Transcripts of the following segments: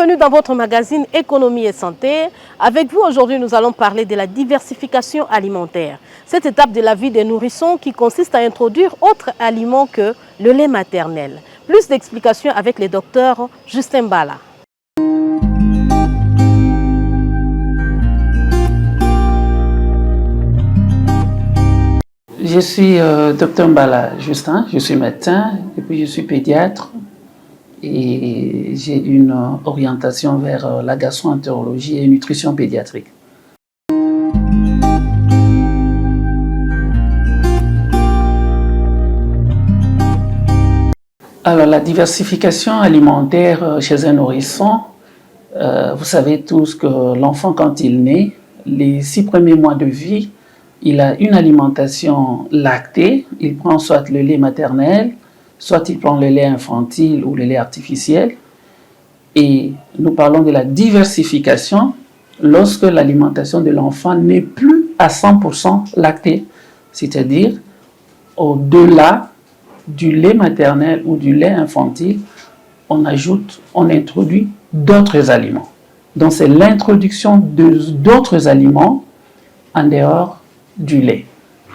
Bienvenue dans votre magazine Économie et Santé. Avec vous aujourd'hui, nous allons parler de la diversification alimentaire. Cette étape de la vie des nourrissons qui consiste à introduire autres aliments que le lait maternel. Plus d'explications avec le docteur Justin Bala. Je suis docteur Bala Justin, je suis médecin et puis je suis pédiatre. Et j'ai une orientation vers la gastro-entérologie et nutrition pédiatrique. Alors, la diversification alimentaire chez un nourrisson, vous savez tous que l'enfant, quand il naît, les 6 premiers mois de vie, il a une alimentation lactée, il prend soit le lait maternel, soit il prend le lait infantile ou le lait artificiel. Et nous parlons de la diversification lorsque l'alimentation de l'enfant n'est plus à 100% lactée, c'est-à-dire au-delà du lait maternel ou du lait infantile, on introduit d'autres aliments. Donc c'est l'introduction d'autres aliments en dehors du lait,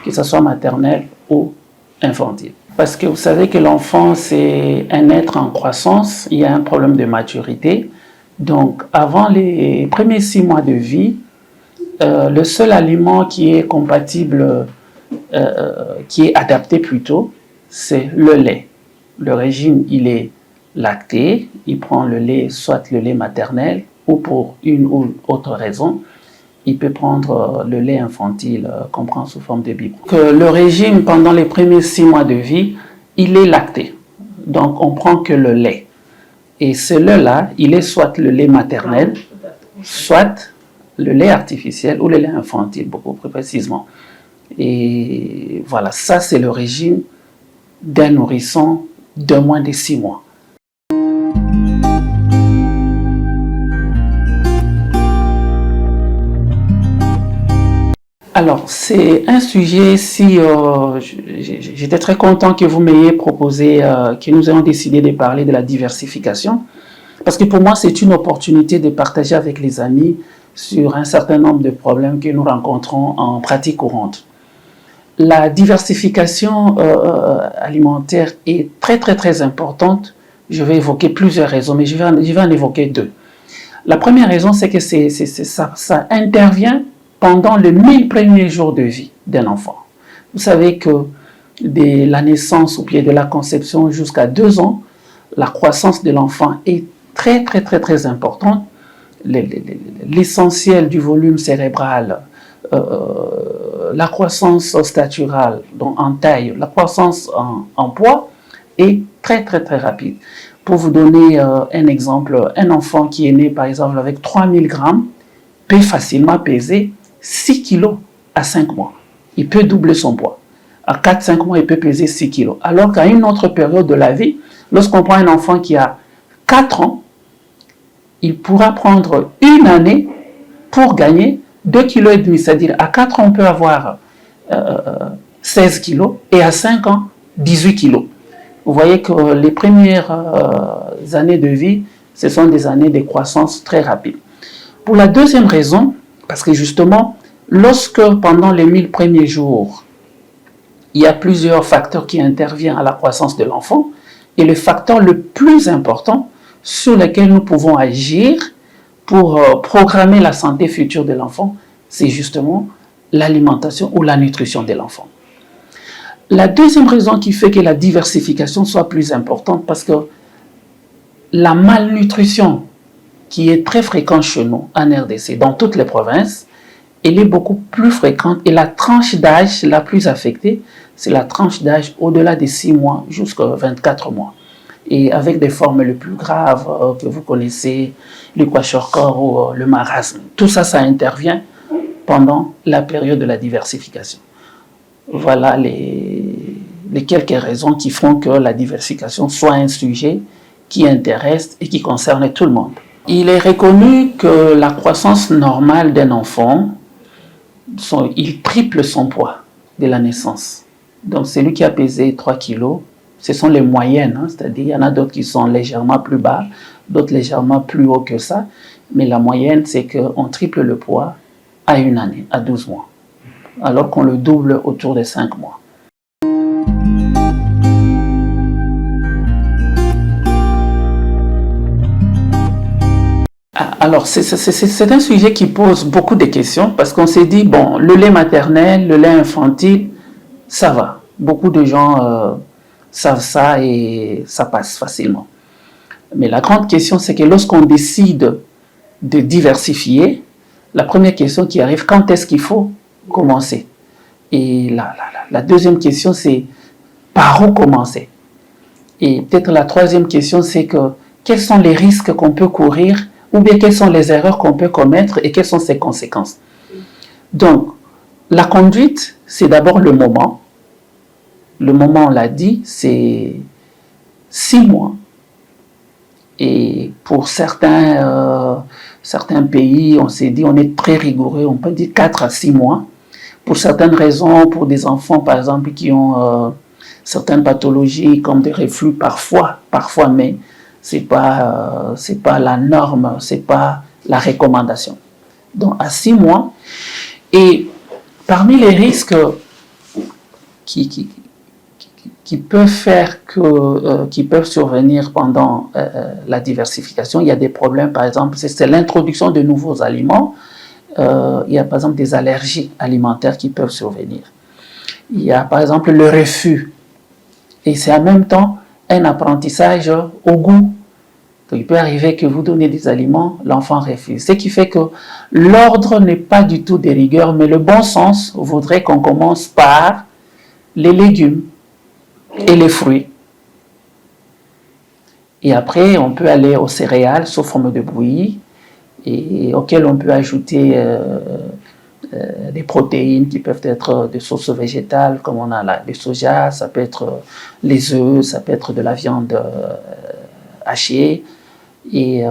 que ce soit maternel ou infantile. Parce que vous savez que l'enfant, c'est un être en croissance, il y a un problème de maturité. Donc, avant les premiers 6 mois de vie, le seul aliment qui est compatible, qui est adapté plutôt, c'est le lait. Le régime, il est lacté, il prend le lait, soit le lait maternel, ou pour une ou autre raison, il peut prendre le lait infantile qu'on prend sous forme de biberon. Le régime, pendant les premiers 6 mois de vie, il est lacté. Donc, on prend que le lait. Et ce lait-là, il est soit le lait maternel, soit le lait artificiel ou le lait infantile, beaucoup plus précisément. Et voilà, ça c'est le régime d'un nourrisson de moins de 6 mois. Alors, c'est un sujet, j'étais très content que vous m'ayez proposé, que nous ayons décidé de parler de la diversification, parce que pour moi, c'est une opportunité de partager avec les amis sur un certain nombre de problèmes que nous rencontrons en pratique courante. La diversification alimentaire est très importante. Je vais évoquer plusieurs raisons, mais je vais en évoquer 2. La première raison, c'est que ça intervient pendant les 1000 premiers jours de vie d'un enfant. Vous savez que de la naissance au pied de la conception jusqu'à 2 ans, la croissance de l'enfant est très importante. L'essentiel du volume cérébral, la croissance staturale, donc en taille, la croissance en poids est très rapide. Pour vous donner un exemple, un enfant qui est né par exemple avec 3000 grammes peut facilement peser 6 kilos à 5 mois. Il peut doubler son poids. À 4-5 mois, il peut peser 6 kilos. Alors qu'à une autre période de la vie, lorsqu'on prend un enfant qui a 4 ans, il pourra prendre une année pour gagner 2,5 kg. C'est-à-dire, à 4 ans, on peut avoir 16 kilos et à 5 ans, 18 kilos. Vous voyez que les premières années de vie, ce sont des années de croissance très rapide. Pour la deuxième raison, parce que justement, lorsque pendant les 1000 premiers jours, il y a plusieurs facteurs qui interviennent à la croissance de l'enfant, et le facteur le plus important sur lequel nous pouvons agir pour programmer la santé future de l'enfant, c'est justement l'alimentation ou la nutrition de l'enfant. La deuxième raison qui fait que la diversification soit plus importante, parce que la malnutrition qui est très fréquente chez nous en RDC, dans toutes les provinces, elle est beaucoup plus fréquente et la tranche d'âge la plus affectée, c'est la tranche d'âge au-delà des 6 mois jusqu'à 24 mois. Et avec des formes les plus graves que vous connaissez, le kwashiorkor ou le marasme. Tout ça, ça intervient pendant la période de la diversification. Voilà les quelques raisons qui font que la diversification soit un sujet qui intéresse et qui concerne tout le monde. Il est reconnu que la croissance normale d'un enfant, il triple son poids de la naissance. Donc celui qui a pesé 3 kilos Ce sont les moyennes, hein, c'est-à-dire il y en a d'autres qui sont légèrement plus bas, d'autres légèrement plus haut que ça. Mais la moyenne, c'est qu'on triple le poids à une année, à 12 mois, alors qu'on le double autour de 5 mois. Alors, c'est un sujet qui pose beaucoup de questions parce qu'on s'est dit, bon, le lait maternel, le lait infantile, ça va. Beaucoup de gens savent ça et ça passe facilement. Mais la grande question, c'est que lorsqu'on décide de diversifier, la première question qui arrive, quand est-ce qu'il faut commencer? Et la deuxième question, c'est par où commencer? Et peut-être la troisième question, c'est que quels sont les risques qu'on peut courir ou bien quelles sont les erreurs qu'on peut commettre et quelles sont ses conséquences. Donc, la conduite, c'est d'abord le moment. Le moment, on l'a dit, c'est 6 mois. Et pour certains pays, on s'est dit, on est très rigoureux, on peut dire 4 à 6 mois. Pour certaines raisons, pour des enfants, par exemple, qui ont certaines pathologies comme des reflux parfois, mais c'est pas la norme, c'est pas la recommandation. Donc à 6 mois, et parmi les risques qui peuvent qui peuvent survenir pendant la diversification, il y a des problèmes, par exemple, c'est l'introduction de nouveaux aliments. Il y a par exemple des allergies alimentaires qui peuvent survenir. Il y a par exemple le refus, et c'est en même temps un apprentissage au goût. Donc, il peut arriver que vous donnez des aliments, l'enfant refuse. Ce qui fait que l'ordre n'est pas du tout de rigueur, mais le bon sens voudrait qu'on commence par les légumes et les fruits. Et après, on peut aller aux céréales sous forme de bouillie, et auxquelles on peut ajouter des protéines qui peuvent être des sources végétales, comme on a le soja, ça peut être les œufs, ça peut être de la viande hachée. Et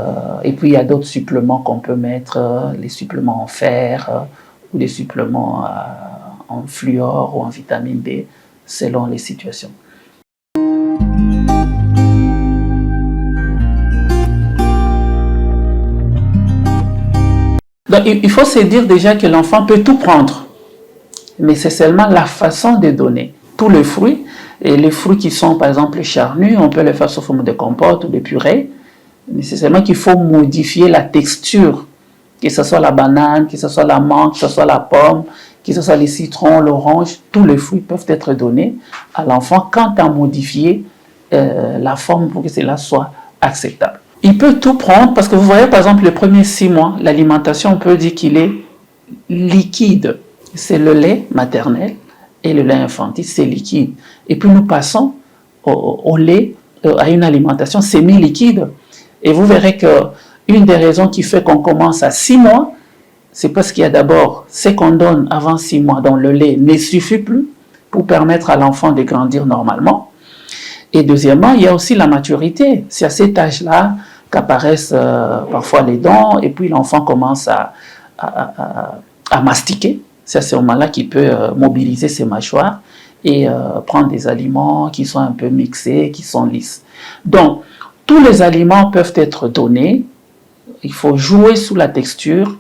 puis il y a d'autres suppléments qu'on peut mettre, les suppléments en fer ou les suppléments en fluor ou en vitamine D, selon les situations. Donc il faut se dire déjà que l'enfant peut tout prendre, mais c'est seulement la façon de donner. Tous les fruits, et les fruits qui sont par exemple charnus, on peut les faire sous forme de compote ou de purée, mais c'est seulement qu'il faut modifier la texture, que ce soit la banane, que ce soit la mangue, que ce soit la pomme, que ce soit les citrons, l'orange, tous les fruits peuvent être donnés à l'enfant quand on modifie la forme pour que cela soit acceptable. Il peut tout prendre parce que vous voyez par exemple les premiers 6 mois, l'alimentation, on peut dire qu'il est liquide. C'est le lait maternel et le lait infantile, c'est liquide. Et puis nous passons au lait, à une alimentation semi-liquide. Et vous verrez qu'une des raisons qui fait qu'on commence à 6 mois, c'est parce qu'il y a d'abord ce qu'on donne avant 6 mois, dont le lait ne suffit plus pour permettre à l'enfant de grandir normalement. Et deuxièmement, il y a aussi la maturité. C'est à cet âge-là qu'apparaissent parfois les dents, et puis l'enfant commence à mastiquer. C'est à ce moment-là qu'il peut mobiliser ses mâchoires et prendre des aliments qui sont un peu mixés, qui sont lisses. Donc, tous les aliments peuvent être donnés. Il faut jouer sur la texture.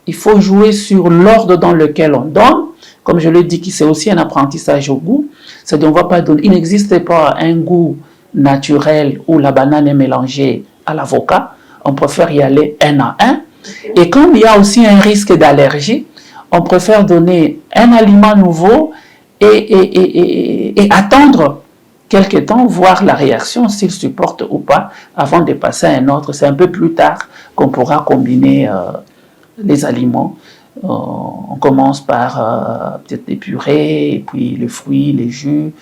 Il faut jouer sur l'ordre dans lequel on donne. Comme je l'ai dit, c'est aussi un apprentissage au goût. C'est-à-dire, on va pas donner. Il n'existe pas un goût naturel où la banane est mélangée à l'avocat. On préfère y aller un à un. Et comme il y a aussi un risque d'allergie, on préfère donner un aliment nouveau et attendre quelque temps, voir la réaction, s'il supporte ou pas, avant de passer à un autre. C'est un peu plus tard qu'on pourra combiner les aliments. On commence par peut-être des purées, et puis les fruits, les jus.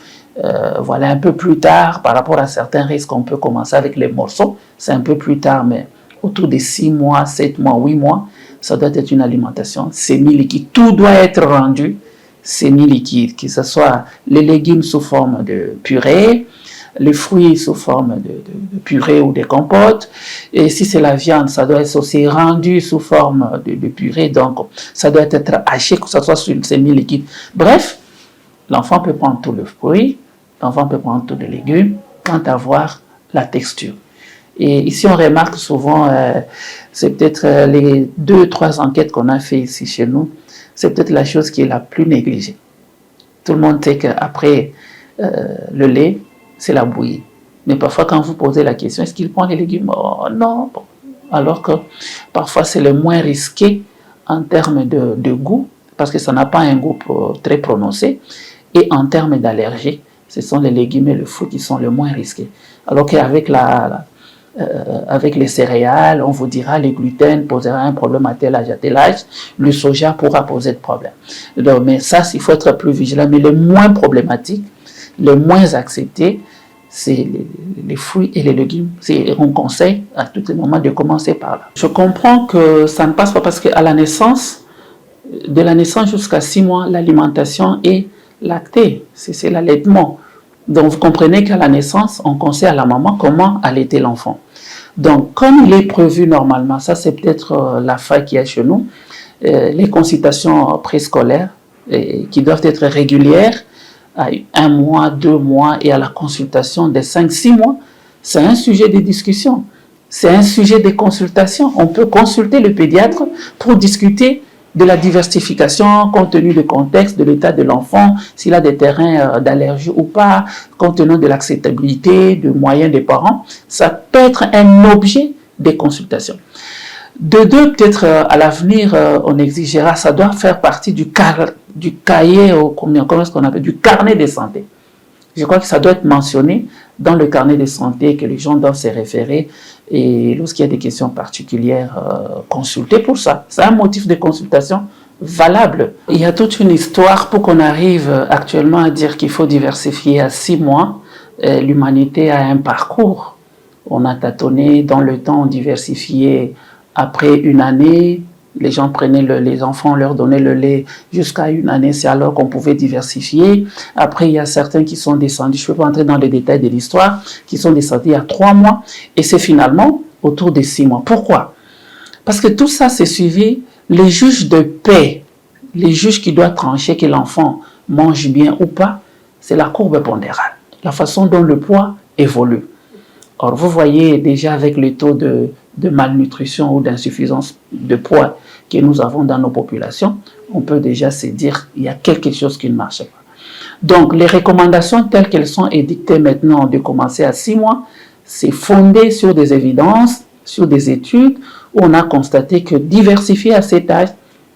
Voilà, un peu plus tard, par rapport à certains risques, on peut commencer avec les morceaux. C'est un peu plus tard, mais autour de 6 mois, 7 mois, 8 mois, ça doit être une alimentation semi-liquide. Tout doit être rendu semi-liquide, que ce soit les légumes sous forme de purée, les fruits sous forme de purée ou de compote. Et si c'est la viande, ça doit être aussi rendu sous forme de purée. Donc, ça doit être haché, que ce soit sur le semi-liquide. Bref, l'enfant peut prendre tout le fruit, L'enfant peut prendre tous les légumes, quant à voir la texture. Et ici, on remarque souvent, c'est peut-être les 2-3 enquêtes qu'on a fait ici chez nous, c'est peut-être la chose qui est la plus négligée. Tout le monde sait qu'après le lait, c'est la bouillie. Mais parfois, quand vous posez la question, est-ce qu'il prend les légumes? Oh, non. Bon. Alors que parfois, c'est le moins risqué en termes de goût, parce que ça n'a pas un goût très prononcé. Et en termes d'allergie, ce sont les légumes et le fruit qui sont le moins risqués. Alors qu'avec avec les céréales, on vous dira le gluten posera un problème à tel âge, le soja pourra poser de problème. Donc, mais ça, il faut être plus vigilant. Mais le moins problématique, le moins accepté, c'est les fruits et les légumes. On conseille à tous les moments de commencer par là. Je comprends que ça ne passe pas parce qu'à la naissance, de la naissance jusqu'à 6 mois, l'alimentation est lactée, c'est l'allaitement. Donc vous comprenez qu'à la naissance, on conseille à la maman comment allaiter l'enfant. Donc comme il est prévu normalement, ça c'est peut-être la faille qu'il y a chez nous, les consultations préscolaires qui doivent être régulières, à 1 mois, 2 mois et à la consultation des 5-6 mois, c'est un sujet de discussion, c'est un sujet de consultation. On peut consulter le pédiatre pour discuter de la diversification compte tenu du contexte, de l'état de l'enfant, s'il a des terrains d'allergie ou pas, compte tenu de l'acceptabilité, des moyens des parents. Ça peut être un objet de consultation. De deux, peut-être à l'avenir, on exigera, ça doit faire partie du cahier, comment est-ce qu'on appelle, du carnet de santé. Je crois que ça doit être mentionné dans le carnet de santé, que les gens doivent se référer et lorsqu'il y a des questions particulières, consulter pour ça. C'est un motif de consultation valable. Il y a toute une histoire pour qu'on arrive actuellement à dire qu'il faut diversifier à 6 mois. L'humanité a un parcours. On a tâtonné dans le temps, on diversifiait après 1 année. Les gens prenaient les enfants, leur donnaient le lait jusqu'à 1 année, c'est alors qu'on pouvait diversifier. Après, il y a certains qui sont descendus, je ne peux pas entrer dans les détails de l'histoire, qui sont descendus il y a 3 mois, et c'est finalement autour de 6 mois. Pourquoi? Parce que tout ça, c'est suivi, les juges de paix, les juges qui doivent trancher que l'enfant mange bien ou pas, c'est la courbe pondérale, la façon dont le poids évolue. Or, vous voyez déjà avec le taux de malnutrition ou d'insuffisance de poids que nous avons dans nos populations, on peut déjà se dire qu'il y a quelque chose qui ne marche pas. Donc, les recommandations telles qu'elles sont édictées maintenant de commencer à 6 mois, c'est fondé sur des évidences, sur des études où on a constaté que diversifier à cet âge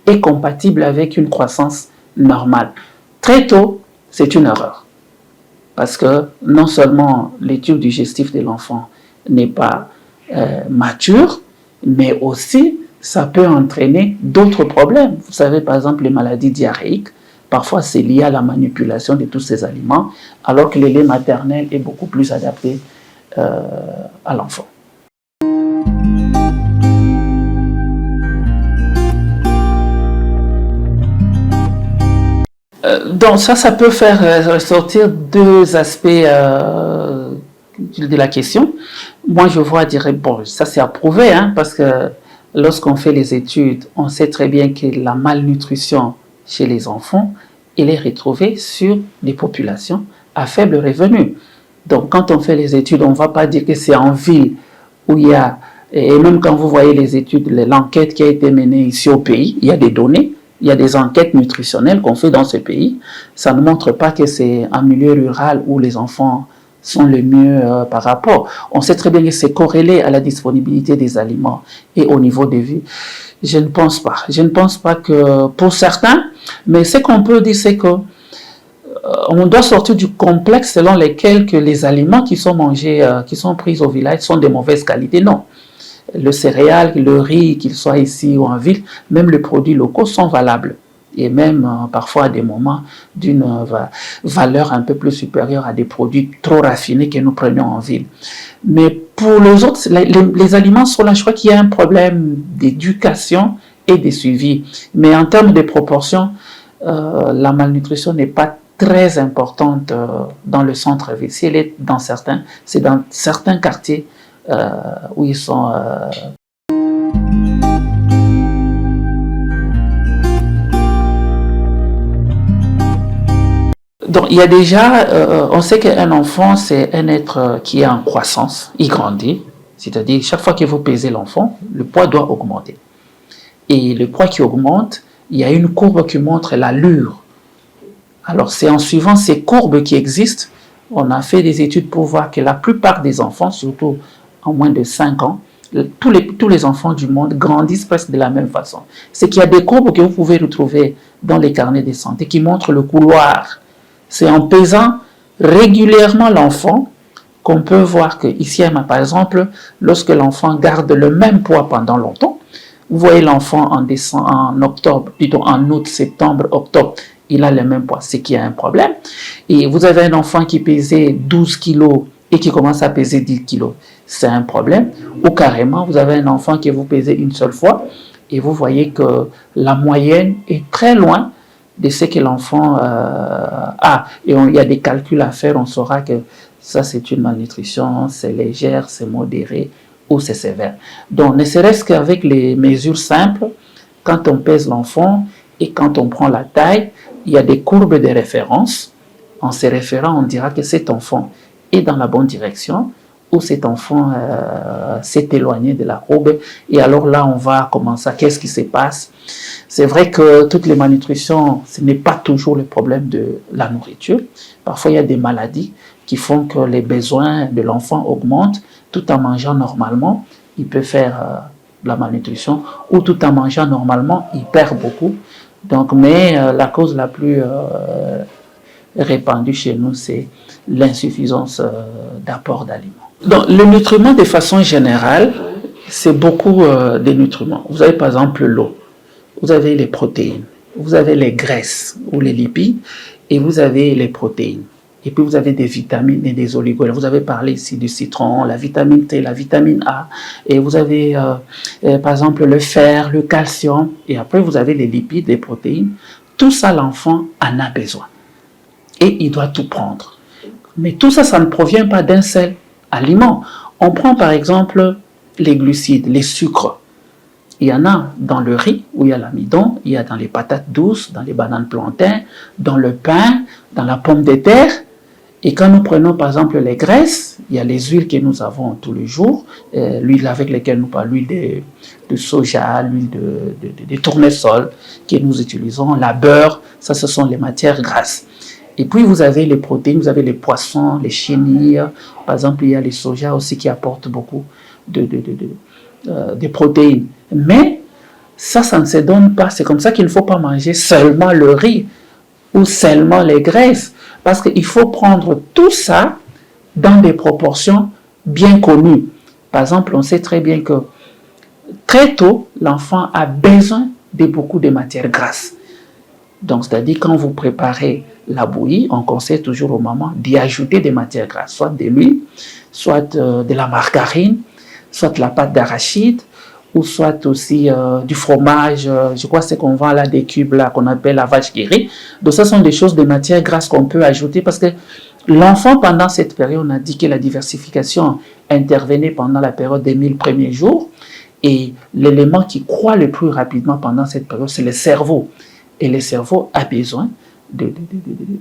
est compatible avec une croissance normale. Très tôt, c'est une erreur. Parce que non seulement l'étude digestive de l'enfant n'est pas mature, mais aussi ça peut entraîner d'autres problèmes. Vous savez, par exemple, les maladies diarrhéiques, parfois c'est lié à la manipulation de tous ces aliments, alors que le lait maternel est beaucoup plus adapté à l'enfant. Donc ça peut faire ressortir 2 aspects de la question. Moi, je vois dire, bon, ça c'est approuvé, hein, parce que lorsqu'on fait les études, on sait très bien que la malnutrition chez les enfants, elle est retrouvée sur les populations à faible revenu. Donc, quand on fait les études, on ne va pas dire que c'est en ville où il y a, et même quand vous voyez les études, l'enquête qui a été menée ici au pays, il y a des données, il y a des enquêtes nutritionnelles qu'on fait dans ce pays. Ça ne montre pas que c'est un milieu rural où les enfants sont le mieux par rapport. On sait très bien que c'est corrélé à la disponibilité des aliments et au niveau de vie. Je ne pense pas. Je ne pense pas que pour certains, mais ce qu'on peut dire, c'est que on doit sortir du complexe selon lequel que les aliments qui sont mangés, qui sont pris au village sont de mauvaise qualité. Non. Le céréal, le riz, qu'il soit ici ou en ville, même les produits locaux sont valables. Et même parfois à des moments d'une valeur un peu plus supérieure à des produits trop raffinés que nous prenions en ville. Mais pour les autres, les aliments sont là. Je crois qu'il y a un problème d'éducation et de suivi. Mais en termes de proportion, la malnutrition n'est pas très importante dans le centre-ville. Si elle est dans certains, c'est dans certains quartiers où ils sont... Donc, il y a déjà, on sait qu'un enfant, c'est un être qui est en croissance, il grandit. C'est-à-dire, chaque fois que vous pesez l'enfant, le poids doit augmenter. Et le poids qui augmente, il y a une courbe qui montre l'allure. Alors, c'est en suivant ces courbes qui existent, on a fait des études pour voir que la plupart des enfants, surtout en moins de 5 ans, tous les enfants du monde grandissent presque de la même façon. C'est qu'il y a des courbes que vous pouvez retrouver dans les carnets de santé qui montrent le couloir. C'est en pesant régulièrement l'enfant qu'on peut voir que ici, par exemple, lorsque l'enfant garde le même poids pendant longtemps, vous voyez l'enfant en octobre, plutôt en août, septembre, octobre, il a le même poids, c'est qu'il y a un problème. Et vous avez un enfant qui pesait 12 kilos et qui commence à peser 10 kilos, c'est un problème. Ou carrément, vous avez un enfant qui vous pesez une seule fois et vous voyez que la moyenne est très loin de ce que l'enfant a. Et il y a des calculs à faire, on saura que ça c'est une malnutrition, c'est légère, c'est modéré ou c'est sévère. Donc, ne serait-ce qu'avec les mesures simples, quand on pèse l'enfant et quand on prend la taille, il y a des courbes de référence. En se référant, on dira que cet enfant est dans la bonne direction ou cet enfant s'est éloigné de la courbe. Et alors là, on va commencer à qu'est-ce qui se passe. C'est vrai que toutes les malnutritions, ce n'est pas toujours le problème de la nourriture. Parfois, il y a des maladies qui font que les besoins de l'enfant augmentent. Tout en mangeant normalement, il peut faire de la malnutrition, ou tout en mangeant normalement, il perd beaucoup. Donc, mais la cause la plus répandue chez nous, c'est l'insuffisance d'apport d'aliments. Donc, le nutriment, de façon générale, c'est beaucoup de nutriments. Vous avez par exemple l'eau, vous avez les protéines, vous avez les graisses ou les lipides, et vous avez les protéines. Et puis vous avez des vitamines et des oligoéléments. Vous avez parlé ici du citron, la vitamine T, la vitamine A. Et vous avez par exemple le fer, le calcium. Et après vous avez les lipides, les protéines. Tout ça, l'enfant en a besoin. Et il doit tout prendre. Mais tout ça, ça ne provient pas d'un seul aliment. On prend par exemple les glucides, les sucres. Il y en a dans le riz, où il y a l'amidon, il y a dans les patates douces, dans les bananes plantains, dans le pain, dans la pomme de terre. Et quand nous prenons par exemple les graisses, il y a les huiles que nous avons tous les jours, l'huile avec laquelle nous parlons, l'huile de soja, l'huile de tournesol que nous utilisons, la beurre, ça ce sont les matières grasses. Et puis vous avez les protéines, vous avez les poissons, les chenilles, par exemple il y a les soja aussi qui apportent beaucoup de protéines. Mais ça ne se donne pas, c'est comme ça qu'il ne faut pas manger seulement le riz ou seulement les graisses. Parce qu'il faut prendre tout ça dans des proportions bien connues. Par exemple, on sait très bien que très tôt, l'enfant a besoin de beaucoup de matières grasses. Donc, c'est-à-dire quand vous préparez la bouillie, on conseille toujours aux mamans d'y ajouter des matières grasses, soit de l'huile, soit de la margarine, soit de la pâte d'arachide, ou soit aussi du fromage, je crois que c'est qu'on vend là des cubes là qu'on appelle la vache qui rit. Donc ça sont des choses, des matières grasses qu'on peut ajouter parce que l'enfant pendant cette période, on a dit que la diversification intervenait pendant la période des 1000 premiers jours et l'élément qui croît le plus rapidement pendant cette période, c'est le cerveau. Et le cerveau a besoin de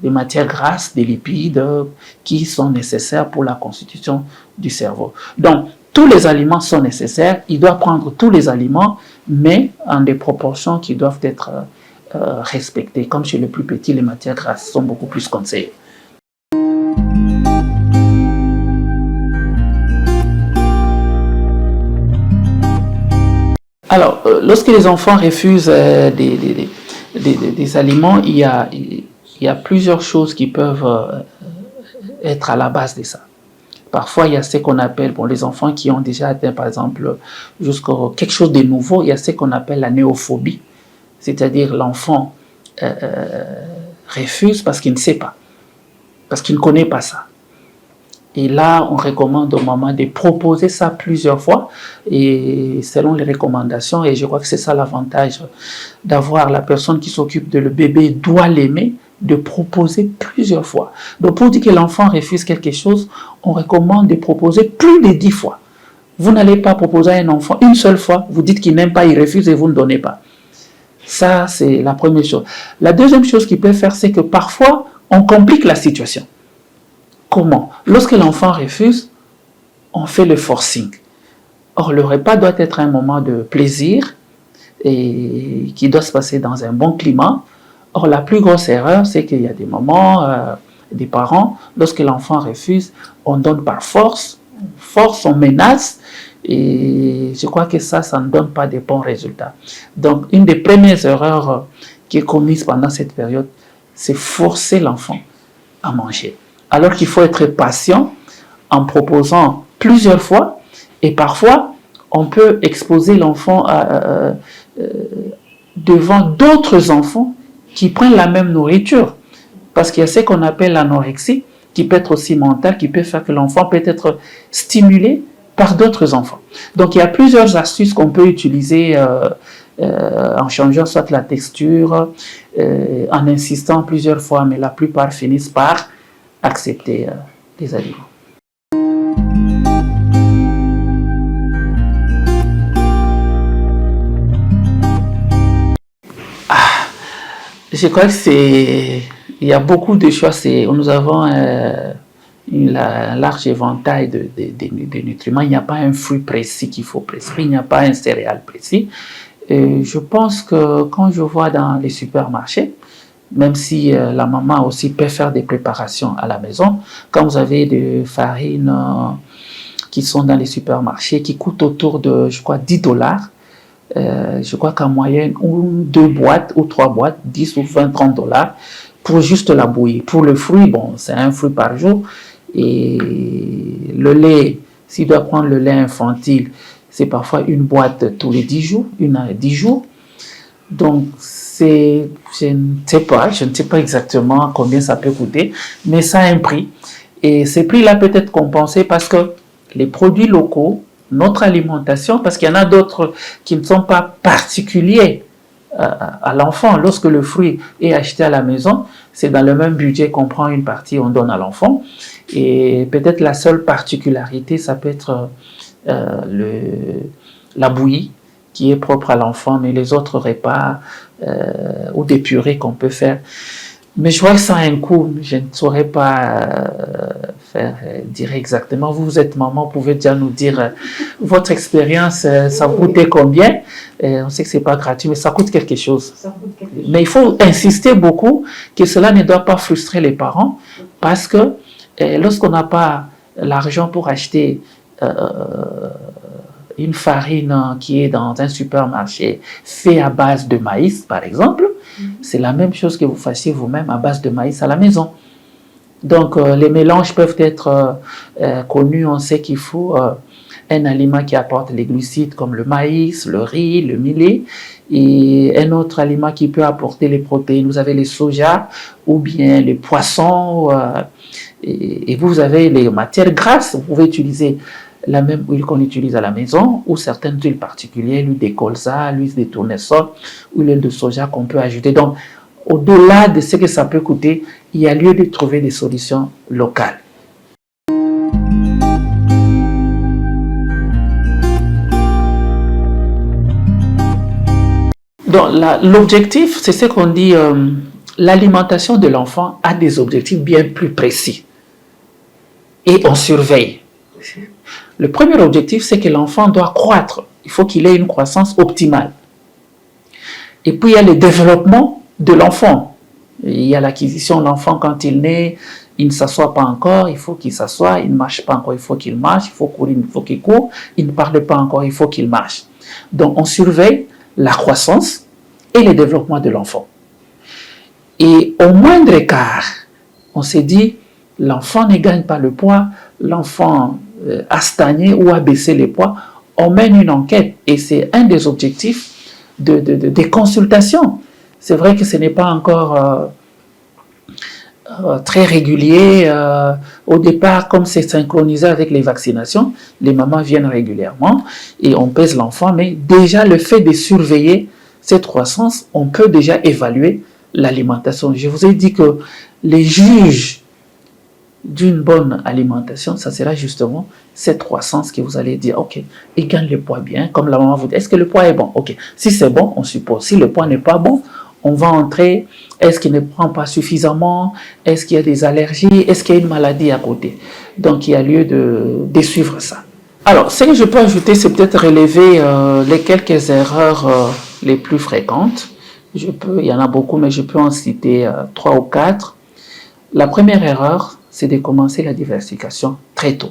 matières grasses, des lipides qui sont nécessaires pour la constitution du cerveau. Donc, tous les aliments sont nécessaires, il doit prendre tous les aliments, mais en des proportions qui doivent être respectées. Comme chez le plus petit, les matières grasses sont beaucoup plus conseillées. Alors, lorsque les enfants refusent des aliments, il y a plusieurs choses qui peuvent être à la base de ça. Parfois, il y a ce qu'on appelle, pour les enfants qui ont déjà atteint, par exemple, jusqu'à quelque chose de nouveau, il y a ce qu'on appelle la néophobie. C'est-à-dire l'enfant refuse parce qu'il ne sait pas, parce qu'il ne connaît pas ça. Et là, on recommande aux mamans de proposer ça plusieurs fois, et selon les recommandations, et je crois que c'est ça l'avantage d'avoir la personne qui s'occupe de le bébé doit l'aimer, de proposer plusieurs fois. Donc pour dire que l'enfant refuse quelque chose, on recommande de proposer plus de 10 fois. Vous n'allez pas proposer à un enfant une seule fois, vous dites qu'il n'aime pas, il refuse et vous ne donnez pas. Ça, c'est la première chose. La deuxième chose qu'il peut faire, c'est que parfois, on complique la situation. Comment? Lorsque l'enfant refuse, on fait le forcing. Or, le repas doit être un moment de plaisir et qui doit se passer dans un bon climat. Or, la plus grosse erreur, c'est qu'il y a des moments, des parents, lorsque l'enfant refuse, on donne par force, on menace, et je crois que ça ne donne pas de bons résultats. Donc, une des premières erreurs qui est commise pendant cette période, c'est forcer l'enfant à manger. Alors qu'il faut être patient en proposant plusieurs fois, et parfois, on peut exposer l'enfant devant d'autres enfants qui prennent la même nourriture. Parce qu'il y a ce qu'on appelle l'anorexie, qui peut être aussi mentale, qui peut faire que l'enfant peut être stimulé par d'autres enfants. Donc, il y a plusieurs astuces qu'on peut utiliser en changeant soit la texture, en insistant plusieurs fois, mais la plupart finissent par accepter les aliments. Je crois que il y a beaucoup de choix. Nous avons un large éventail de nutriments. Il n'y a pas un fruit précis qu'il faut prescrire. Il n'y a pas un céréal précis. Et je pense que quand je vois dans les supermarchés, même si la maman aussi peut faire des préparations à la maison, quand vous avez des farines qui sont dans les supermarchés, qui coûtent autour de, je crois, $10, je crois qu'en moyenne, 2 boîtes ou 3 boîtes, 10 ou 20, $30 pour juste la bouillie. Pour le fruit, bon, c'est un fruit par jour. Et le lait, s'il doit prendre le lait infantile, c'est parfois une boîte tous les 10 jours, une à 10 jours. Donc, je ne sais pas exactement combien ça peut coûter, mais ça a un prix. Et ces prix-là peut être compensés parce que les produits locaux, notre alimentation, parce qu'il y en a d'autres qui ne sont pas particuliers à l'enfant. Lorsque le fruit est acheté à la maison, c'est dans le même budget qu'on prend une partie, on donne à l'enfant. Et peut-être la seule particularité, ça peut être la bouillie qui est propre à l'enfant, mais les autres repas ou des purées qu'on peut faire. Mais je vois que ça a un coût, je ne saurais pas dire exactement. Vous êtes maman, vous pouvez déjà nous dire votre expérience, ça coûtait combien? On sait que ce n'est pas gratuit, mais ça coûte quelque chose. Mais il faut insister beaucoup que cela ne doit pas frustrer les parents, parce que lorsqu'on n'a pas l'argent pour acheter une farine qui est dans un supermarché fait à base de maïs, par exemple, c'est la même chose que vous fassiez vous-même à base de maïs à la maison. Donc, les mélanges peuvent être connus. On sait qu'il faut un aliment qui apporte les glucides comme le maïs, le riz, le millet, et un autre aliment qui peut apporter les protéines. Vous avez les soja ou bien les poissons, et vous avez les matières grasses. Vous pouvez utiliser la même huile qu'on utilise à la maison, ou certaines huiles particulières, l'huile de colza, l'huile de tournesol, ou l'huile de soja qu'on peut ajouter. Donc, au-delà de ce que ça peut coûter, il y a lieu de trouver des solutions locales. Donc, l'objectif, c'est ce qu'on dit, l'alimentation de l'enfant a des objectifs bien plus précis. Et on surveille. Le premier objectif, c'est que l'enfant doit croître. Il faut qu'il ait une croissance optimale. Et puis, il y a le développement de l'enfant. Il y a l'acquisition de l'enfant quand il naît. Il ne s'assoit pas encore, il faut qu'il s'assoie. Il ne marche pas encore, il faut qu'il marche. Il faut courir, il faut qu'il court. Il ne parle pas encore, il faut qu'il marche. Donc, on surveille la croissance et le développement de l'enfant. Et au moindre écart, on s'est dit, l'enfant ne gagne pas le poids, l'enfant a stagné ou a baissé les poids, on mène une enquête. Et c'est un des objectifs des consultations. C'est vrai que ce n'est pas encore très régulier. Au départ, comme c'est synchronisé avec les vaccinations, les mamans viennent régulièrement et on pèse l'enfant. Mais déjà, le fait de surveiller cette croissance, on peut déjà évaluer l'alimentation. Je vous ai dit que les juges d'une bonne alimentation, ça sera justement cette croissance que vous allez dire, ok, il gagne le poids bien, comme la maman vous dit, est-ce que le poids est bon? Ok, si c'est bon, on suppose. Si le poids n'est pas bon, On va entrer, est-ce qu'il ne prend pas suffisamment? Est-ce qu'il y a des allergies? Est-ce qu'il y a une maladie à côté? Donc, il y a lieu de suivre ça. Alors, ce que je peux ajouter, c'est peut-être relever les quelques erreurs les plus fréquentes. Il y en a beaucoup, mais je peux en citer 3 ou 4. La première erreur, c'est de commencer la diversification très tôt.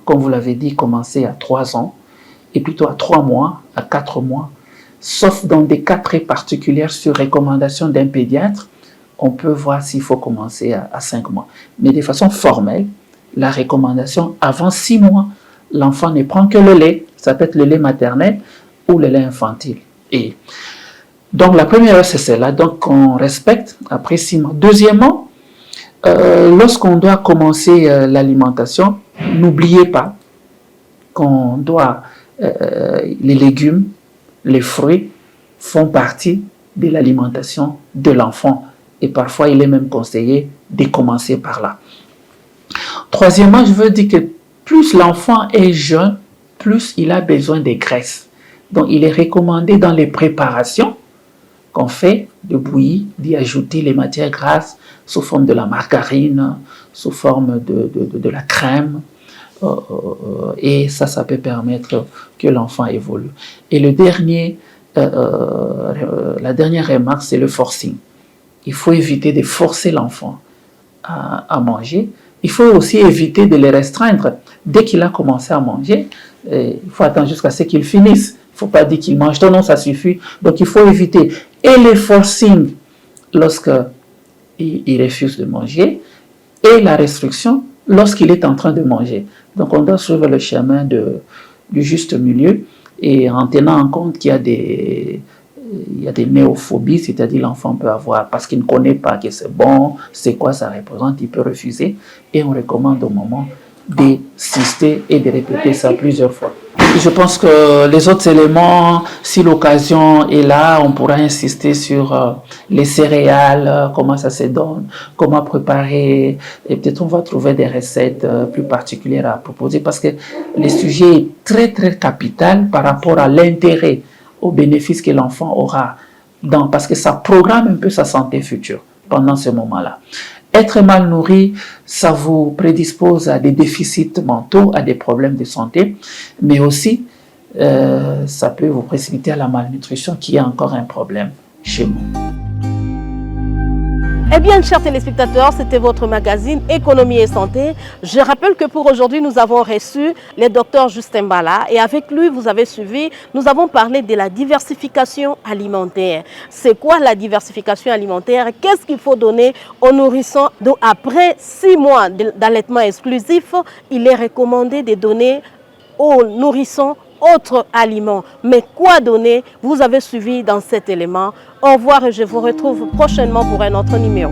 Comme vous l'avez dit, commencer à 3 ans, et plutôt à 3 mois, à 4 mois, sauf dans des cas très particuliers sur recommandation d'un pédiatre, on peut voir s'il faut commencer à 5 mois. Mais de façon formelle, la recommandation, avant 6 mois, l'enfant ne prend que le lait, ça peut être le lait maternel ou le lait infantile. Et donc la première erreur, c'est celle-là, donc on respecte après 6 mois. Deuxièmement, lorsqu'on doit commencer l'alimentation, n'oubliez pas qu'on doit, les légumes, les fruits font partie de l'alimentation de l'enfant. Et parfois, il est même conseillé de commencer par là. Troisièmement, je veux dire que plus l'enfant est jeune, plus il a besoin de graisse. Donc, il est recommandé dans les préparations qu'on fait de bouillie, d'y ajouter les matières grasses sous forme de la margarine, sous forme de la crème. Et ça peut permettre que l'enfant évolue. Et la dernière remarque, c'est le forcing. Il faut éviter de forcer l'enfant à manger. Il faut aussi éviter de le restreindre. Dès qu'il a commencé à manger, il faut attendre jusqu'à ce qu'il finisse. Il ne faut pas dire qu'il mange. Non, ça suffit. Donc, il faut éviter. Et le forcing, lorsqu'il refuse de manger, et la restriction, lorsqu'il est en train de manger. Donc, on doit suivre le chemin du juste milieu et en tenant en compte qu'il y a des néophobies, c'est-à-dire l'enfant peut avoir, parce qu'il ne connaît pas que c'est bon, c'est quoi ça représente, il peut refuser. Et on recommande au moment d'insister et de répéter ça plusieurs fois. Et je pense que les autres éléments, si l'occasion est là, on pourra insister sur les céréales, comment ça se donne, comment préparer, et peut-être on va trouver des recettes plus particulières à proposer parce que le sujet est très très capital par rapport à l'intérêt, aux bénéfices que l'enfant aura, parce que ça programme un peu sa santé future pendant ce moment-là. Être mal nourri, ça vous prédispose à des déficits mentaux, à des problèmes de santé, mais aussi ça peut vous précipiter à la malnutrition qui est encore un problème chez nous. Eh bien, chers téléspectateurs, c'était votre magazine Économie et Santé. Je rappelle que pour aujourd'hui, nous avons reçu le docteur Justin Mbala et avec lui, vous avez suivi, nous avons parlé de la diversification alimentaire. C'est quoi la diversification alimentaire? Qu'est-ce qu'il faut donner aux nourrissons? Donc, après 6 mois d'allaitement exclusif, il est recommandé de donner aux nourrissons autres aliments. Mais quoi donner? Vous avez suivi dans cet élément. Au revoir et je vous retrouve prochainement pour un autre numéro.